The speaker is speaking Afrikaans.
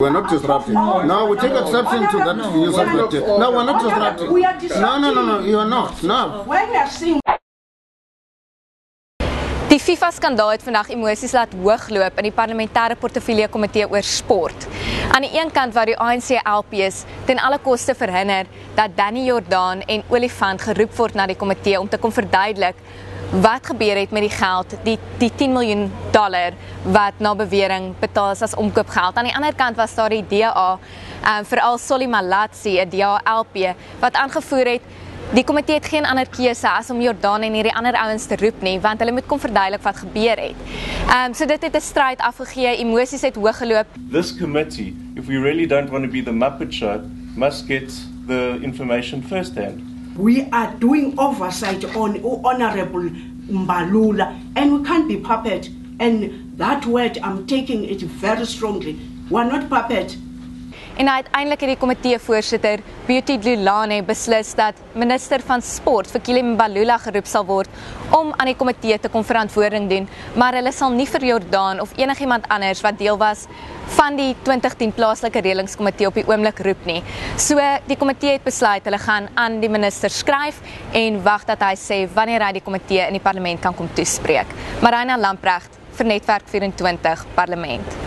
We're not disrupting. No, we take exception to that use of the term. No, we're not disrupting. We are disrupting. No, you are not. No. When we are seeing Die FIFA-skandaal het vandag emosies laat hoogloop in die parlementêre portefeulje komitee oor sport. Aan die een kant waar die ANC LP's ten alle koste verhinder dat Danny Jordaan en Olifant geroep word na die komitee om te kom verduidelik wat gebeur het met die geld, die $10 miljoen wat na bewering betaal is as omkoopgeld. Aan die ander kant was daar die DA, veral Solly Malatsi, 'n DA LP, wat aangevoer het die komitee het geen ander keuse as om Jordaan en hierdie ander ouens te roep nie, want hulle moet kom verduidelik wat gebeur het. So dit het 'n stryd afgegee, emosies het hooggeloop. This committee, if we really don't want to be the Muppet Show, must get the information firsthand. we are doing oversight on Honorable Mbalula, and we can't be puppet. And that word, I'm taking it very strongly. We're not puppet. En uiteindelik het die komiteevoorsitter Beauty Dlulane beslis dat minister van sport Fikile Mbalula geroep sal word om aan die komitee te kom verantwoording doen, maar hulle sal nie vir Jordaan of enigiemand anders wat deel was van die 2010 plaaslike reëlingskomitee op die oomblik roep nie. So die komitee het besluit hulle gaan aan die minister skryf en wag dat hy sê wanneer hy die komitee in die parlement kan kom toespreek. Marina Lamprecht vir Netwerk 24 Parlement.